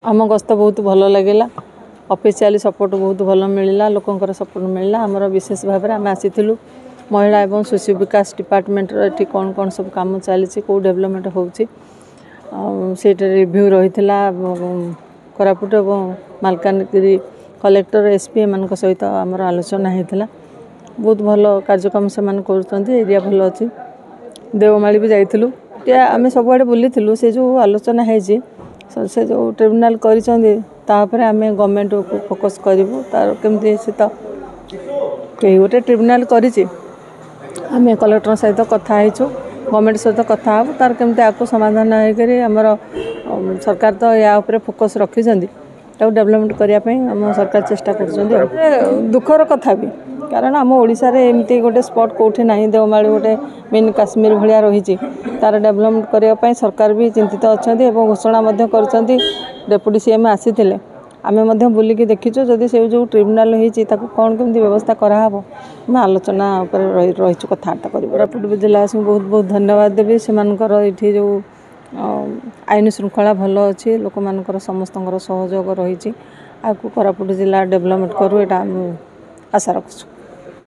आम गस्त बहुत भल लगे ऑफिशियली सपोर्ट बहुत भल मिलला लोकंर सपोर्ट मिलला आमर विशेष भाव में आम आसीलु महिला एवं शिशु विकास डिपार्टमेंट ये कौन कौन सब कम चली कौ डेवलपमेंट होट रिव्यू रही कोरापुट और मालकानगिरी कलेक्टर एसपी एम सहित आमर आलोचना होता बहुत भल कार्यक्रम से एरिया भल अच्छी देवमाली भी जाइलु आम सबुआड़े बुली से जो आलोचना है से जो ट्रिब्यूनाल कर आम गवर्नमेंट को फोकस करूँ तार केमती से तो कई गोटे ट्रिब्यूनाल करें कलेक्टर सहित कथा गवर्नमेंट सहित कथा हो तार केमती आपको समाधान होकर सरकार तो या फोकस रखिंट डेवलपमेंट करने आम सरकार चेष्टा कर दुखर कथा भी कारण आम ओडिशा रे एमती गोटे स्पॉट कौटी ना देवमाली गोटे मिनी काश्मीर भाया रही तार डेवलपमेंट करने सरकार भी चिंतित अच्छा घोषणा कर डेप्यूटी सीएम आसी आम बुलिकी देखीचु जदि से जो ट्रिब्यूनाल होती कौन केमती व्यवस्था कराव आम आलोचना रही कथबार्ता कर कोरापुट जिलावासी बहुत बहुत धन्यवाद देवी से जो आईन श्रृंखला भल अच्छी लोक मानकर समस्त सहयोग रही कोरापुट जिला डेवलपमेंट करूँ यहाँ आशा रखुँ।